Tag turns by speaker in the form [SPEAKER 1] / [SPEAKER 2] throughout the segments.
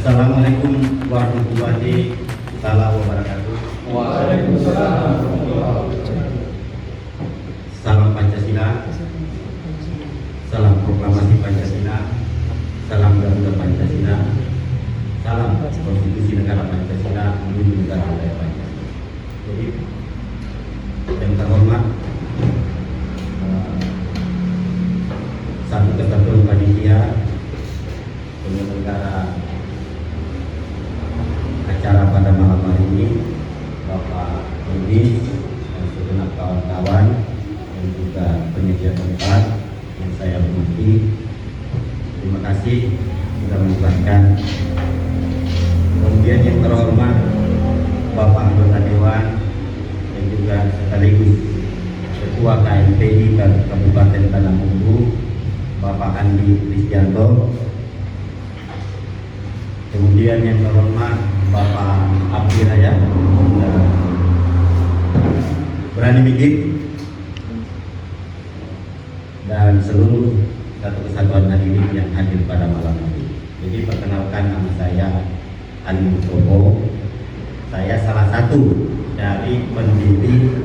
[SPEAKER 1] Assalamualaikum warahmatullahi wabarakatuh.
[SPEAKER 2] Waalaikumsalam.
[SPEAKER 1] Salam Pancasila, salam proklamasi Pancasila, salam Garuda Pancasila, salam Konstitusi Negara Pancasila, menuju negara budaya Pancasila. Jadi, yang terhormat Satu Kesatuan Panitia penyelenggara acara pada malam hari ini, Bapak Rudi dan segenap kawan-kawan dan juga penyedia tempat yang saya hormati, terima kasih sudah melibatkan. Kemudian yang terhormat Bapak anggota Dewan dan juga sekaligus Ketua KMPI Kabupaten Tanah Bumbu, Bapak Andi Kristianto. Kemudian yang terhormat Bapak Abdi Raya, Berani Mikir, dan seluruh Satu Kesatuan hadirin yang hadir pada malam hari. Jadi perkenalkan, nama saya Ali Mustopo. Saya salah satu dari pendiri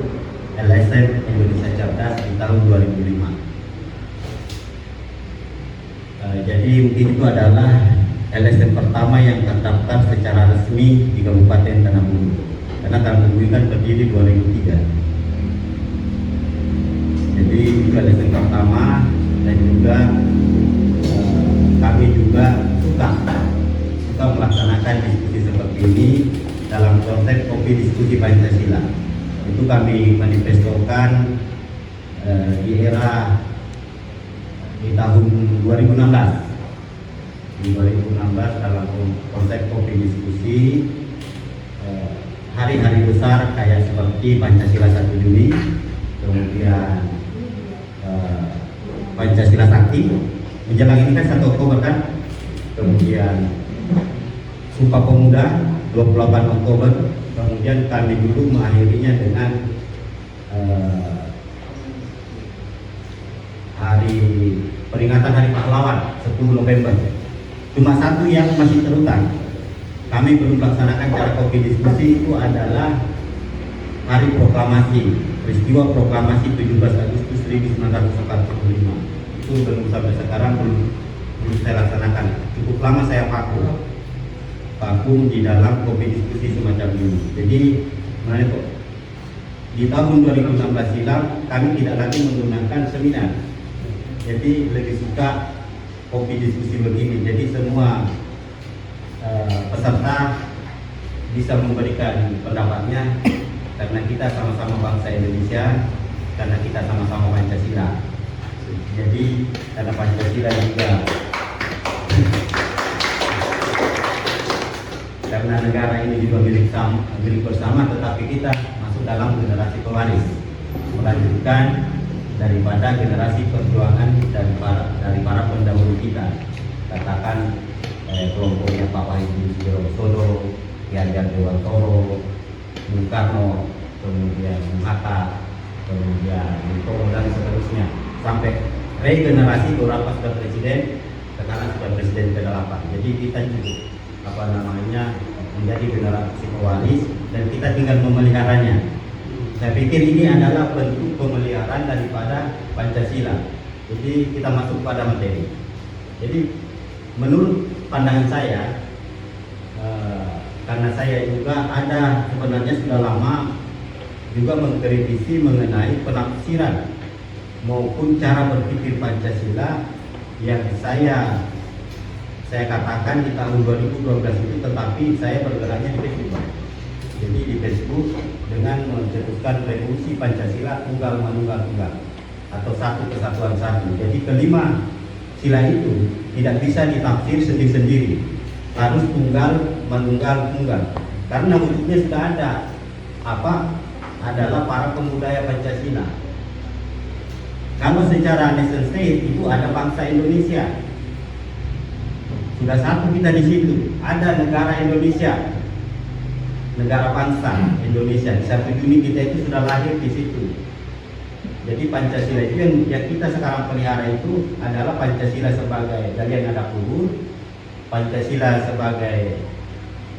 [SPEAKER 1] LSM Indonesia Cerdas di tahun 2005. Jadi mungkin itu adalah LSM pertama yang terdaftar secara resmi di Kabupaten Tanah Bumbu, karena Tanah Bumbu kan berdiri 2003. Jadi itu LSM pertama, dan juga kami juga suka melaksanakan diskusi seperti ini dalam konteks kopi diskusi Pancasila. Itu kami manifestokan di era di tahun 2016. Di 2016 dalam konteks kopi diskusi hari-hari besar kayak seperti Pancasila 1 Juni, kemudian Pancasila Sakti, menjelang ini kan 1 Oktober kan, kemudian Sumpah Pemuda 28 Oktober, kemudian kami dulu mengakhirinya dengan peringatan Hari Pahlawan 10 November. Cuma satu yang masih terutang, kami belum melaksanakan cara kopi diskusi, itu adalah Hari Proklamasi, peristiwa Proklamasi 17 Agustus 1945. Itu belum, sampai sekarang belum saya laksanakan. Cukup lama saya vakum di dalam kopi diskusi semacam ini. Jadi di tahun 2016 silam kami tidak lagi menggunakan seminar. Jadi lebih suka kopi diskusi begini. Jadi semua peserta bisa memberikan pendapatnya, karena kita sama-sama bangsa Indonesia, karena kita sama-sama Pancasila. Jadi karena Pancasila juga karena negara ini juga milik bersama, tetapi kita masuk dalam generasi pewaris, melanjutkan daripada generasi perjuangan dari para pendahulu kita. Katakan kelompoknya Pak Wahid Sudirosodo, Ki Hajar Dewantoro, Bung Karno, kemudian Bung Hatta, kemudian Bung Tomo, dan seterusnya, sampai regenerasi beberapa sudah presiden, sekarang sudah presiden ke-8. Jadi kita cukup menjadi generasi pewaris, dan kita tinggal memeliharanya. Saya pikir ini adalah bentuk pemeliharaan daripada Pancasila. Jadi kita masuk pada materi. Jadi menurut pandangan saya, karena saya juga ada sebenarnya sudah lama juga mengkritisi mengenai penafsiran maupun cara berpikir Pancasila yang saya katakan di tahun 2012 itu, tetapi saya bergeraknya di Facebook. Jadi di Facebook dengan mencetuskan revolusi Pancasila tunggal manunggal tunggal, atau satu kesatuan satu. Jadi kelima sila itu tidak bisa ditafsir sendiri-sendiri, harus tunggal manunggal tunggal, karena wujudnya sudah ada. Adalah para pembudaya Pancasila. Kalau secara nation state itu ada bangsa Indonesia, sudah satu kita di situ. Ada negara Indonesia, negara bangsa Indonesia. Di 1 Juni kita itu sudah lahir di situ. Jadi Pancasila itu yang kita sekarang pelihara itu adalah Pancasila sebagai galian nada luhur, Pancasila sebagai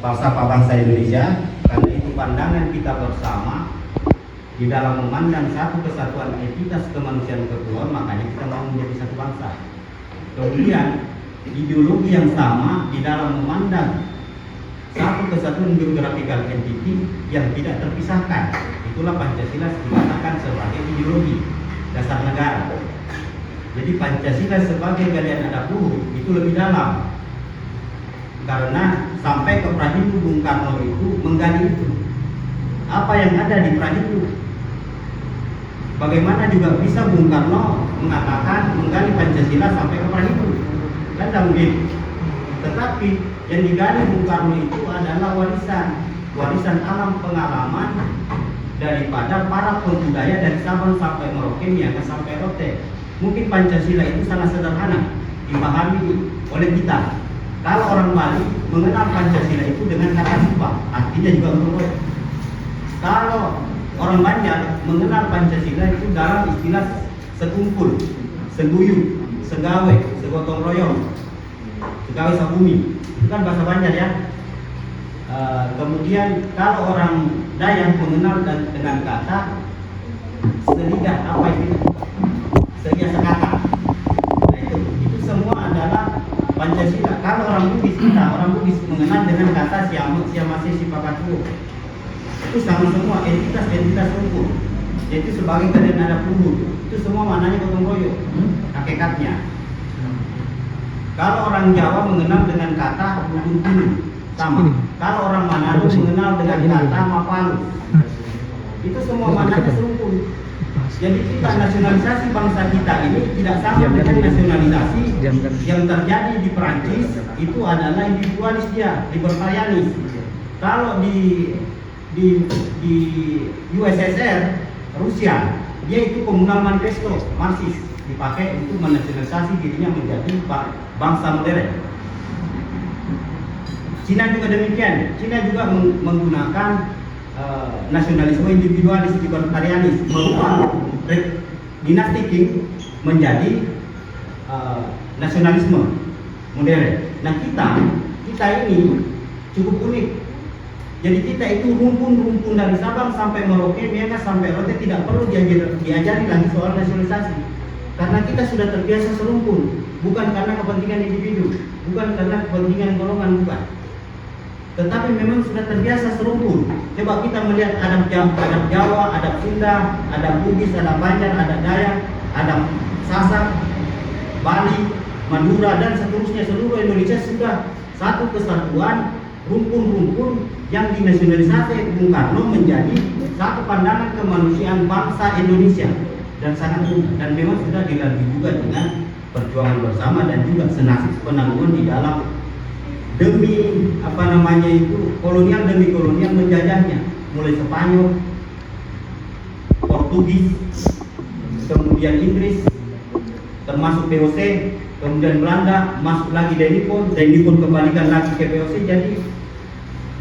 [SPEAKER 1] bangsa Indonesia, karena itu pandangan kita bersama di dalam memandang satu kesatuan entitas kemanusiaan kedua, makanya kita mau menjadi satu bangsa. Kemudian ideologi yang sama di dalam memandang satu kesatuan geographical entity yang tidak terpisahkan, itulah Pancasila dikatakan sebagai ideologi dasar negara. Jadi Pancasila sebagai galian adab luhur itu lebih dalam, karena sampai ke Prahidu Bung Karno itu menggali itu. Apa yang ada di Prahidu? Bagaimana juga bisa Bung Karno mengatakan menggali Pancasila sampai ke Prahidu? Kan tidak mungkin. Tetapi yang digali Bung Karno itu adalah warisan alam pengalaman daripada para pembudaya dari Sabang sampai Merauke, Niaga sampai Rote. Mungkin Pancasila itu sangat sederhana dipahami oleh kita. Kalau orang Bali mengenal Pancasila itu dengan kata sumpah, artinya juga untuk. Kalau orang Banjar mengenal Pancasila itu dalam istilah sekumpul, seguyup, segawe, segotong royong, segawe sabumi. Itu kan bahasa Banjar ya. Kemudian kalau orang Dayak mengenal dengan kata selidah, apa itu? Selidah sekata. Nah, itu semua adalah Pancasila. Kalau orang Bugis mengenal dengan kata siamase sipakatuo. Itu sama semua entitas hukum. Yaitu sebagai galian adab luhur. Itu semua maknanya gotong royong. Hakikatnya. Kalau orang Jawa mengenal dengan kata Bugis sama. Kalau orang Manado mengenal dengan kata Mapalu. Itu semua maknanya serumpun. Jadi kita nasionalisasi bangsa kita ini tidak sama dengan nasionalisasi yang terjadi di Perancis. Itu adalah individualis dia, libertarianis. Kalau di USSR Rusia, dia itu komunal manifesto Marxis, dipakai untuk menasionalisasi dirinya menjadi bangsa modern. Cina juga demikian. Cina juga menggunakan nasionalisme individualis libertarianis, merubah dinasti Qing menjadi nasionalisme modern. Nah kita ini cukup unik. Jadi kita itu rumpun dari Sabang sampai Merauke, Niaga sampai Rote tidak perlu diajari lagi soal nasionalisasi, karena kita sudah terbiasa serumpun, bukan karena kepentingan individu, bukan karena kepentingan golongan, bukan. Tetapi memang sudah terbiasa serumpun. Coba kita melihat adab Jawa, adab Sunda, adab Bugis, adab Banjar, adab Dayak, adab Sasak, Bali, Madura dan seterusnya. Seluruh Indonesia sudah satu kesatuan rumpun-rumpun yang dinasionalisasi Bung Karno menjadi satu pandangan kemanusiaan bangsa Indonesia, dan memang sudah dilalui juga dengan perjuangan bersama dan juga senasib penangguhan di dalam demi kolonial demi kolonial menjajahnya, mulai Spanyol, Portugis, kemudian Inggris, termasuk VOC, kemudian Belanda, masuk lagi Denipon kembalikan lagi ke VOC. Jadi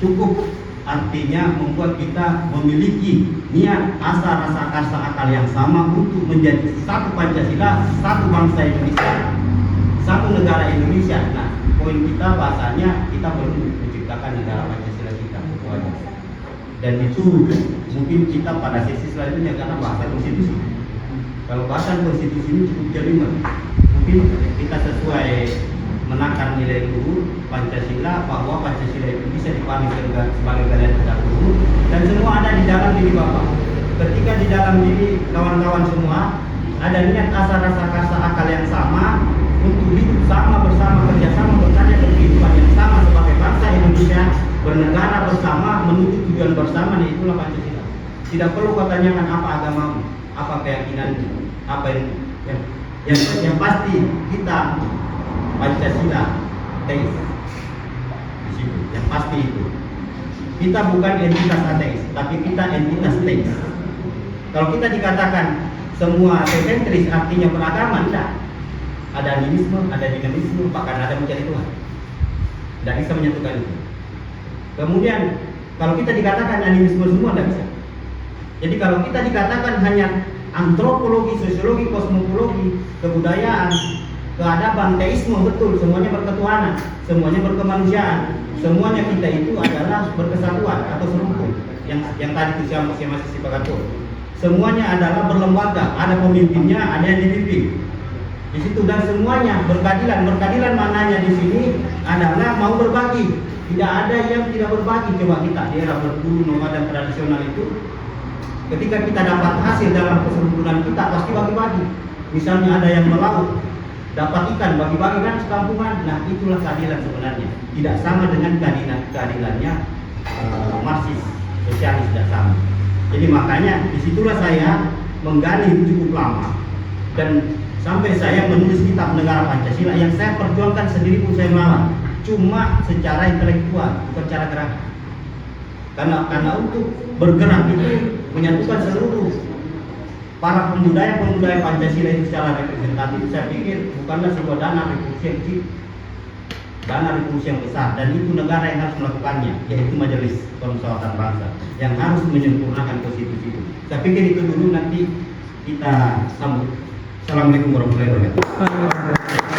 [SPEAKER 1] cukup, artinya membuat kita memiliki niat, asa, rasa akal yang sama untuk menjadi satu Pancasila, satu bangsa Indonesia, satu negara Indonesia. Nah, poin kita bahasanya kita perlu menciptakan negara Pancasila kita, dan itu mungkin kita pada sesi selanjutnya karena bahasa konstitusi. Kalau bahasan konstitusi ini cukup jelimet, mungkin kita sesuai menakar nilai luhur Pancasila, bahwa Pancasila itu bisa dipahami sebagai galian adab luhur, dan semua ada di dalam diri Bapak. Ketika di dalam diri kawan-kawan semua ada niat, asa, rasa akal yang sama untuk hidup sama bersama, kerjasama, bekerja dan kehidupan yang sama sebagai bangsa Indonesia, bernegara bersama, menuju tujuan bersama, dan itulah Pancasila. Tidak perlu kau tanyakan apa agamamu, apa keyakinanmu, apa yang pasti kita Pancasila teis. Di situ yang pasti itu. Kita bukan entitas ateis, tapi kita entitas teis. Kalau kita dikatakan semua teisentris artinya beragama, tidak. Ada animisme, ada dinamisme, bahkan ada mencari Tuhan. Tidak bisa menyatukan itu. Kemudian kalau kita dikatakan animisme semua, tidak bisa. Jadi kalau kita dikatakan hanya antropologi, sosiologi, kosmologi, kebudayaan, keadaban, teisme, betul, semuanya berketuhanan, semuanya berkemanusiaan, semuanya kita itu adalah berkesatuan atau serumpu. Yang tadi itu siapa masih sepakatur. Semuanya adalah berlembaga, ada pemimpinnya, ada yang dipimpin. Di situ dan semuanya berkeadilan. Berkeadilan maknanya di sini adalah mau berbagi. Tidak ada yang tidak berbagi. Coba kita di era berburu nomaden tradisional itu, ketika kita dapat hasil dalam keserumpunan kita pasti bagi-bagi. Misalnya ada yang melaut, dapat ikan, bagi-bagi kan sekampungan. Nah itulah keadilan sebenarnya. Tidak sama dengan keadilannya Marxis, sosialis, tidak sama. Jadi makanya disitulah saya menggali cukup lama dan sampai saya menulis kitab Negara Pancasila yang saya perjuangkan sendiri pun saya melawan. Cuma secara intelektual, bukan secara gerak. Karena untuk bergerak itu menyatukan seluruh para pemuda Pancasila itu secara representatif. Saya pikir bukanlah sebuah dana revolusi yang kecil, dana revolusi yang besar, dan itu negara yang harus melakukannya, yaitu Majelis Permusyawaratan Bangsa yang harus menyempurnakan konstitusi itu. Saya pikir itu dulu, nanti kita sambut. Assalamualaikum warahmatullahi wabarakatuh.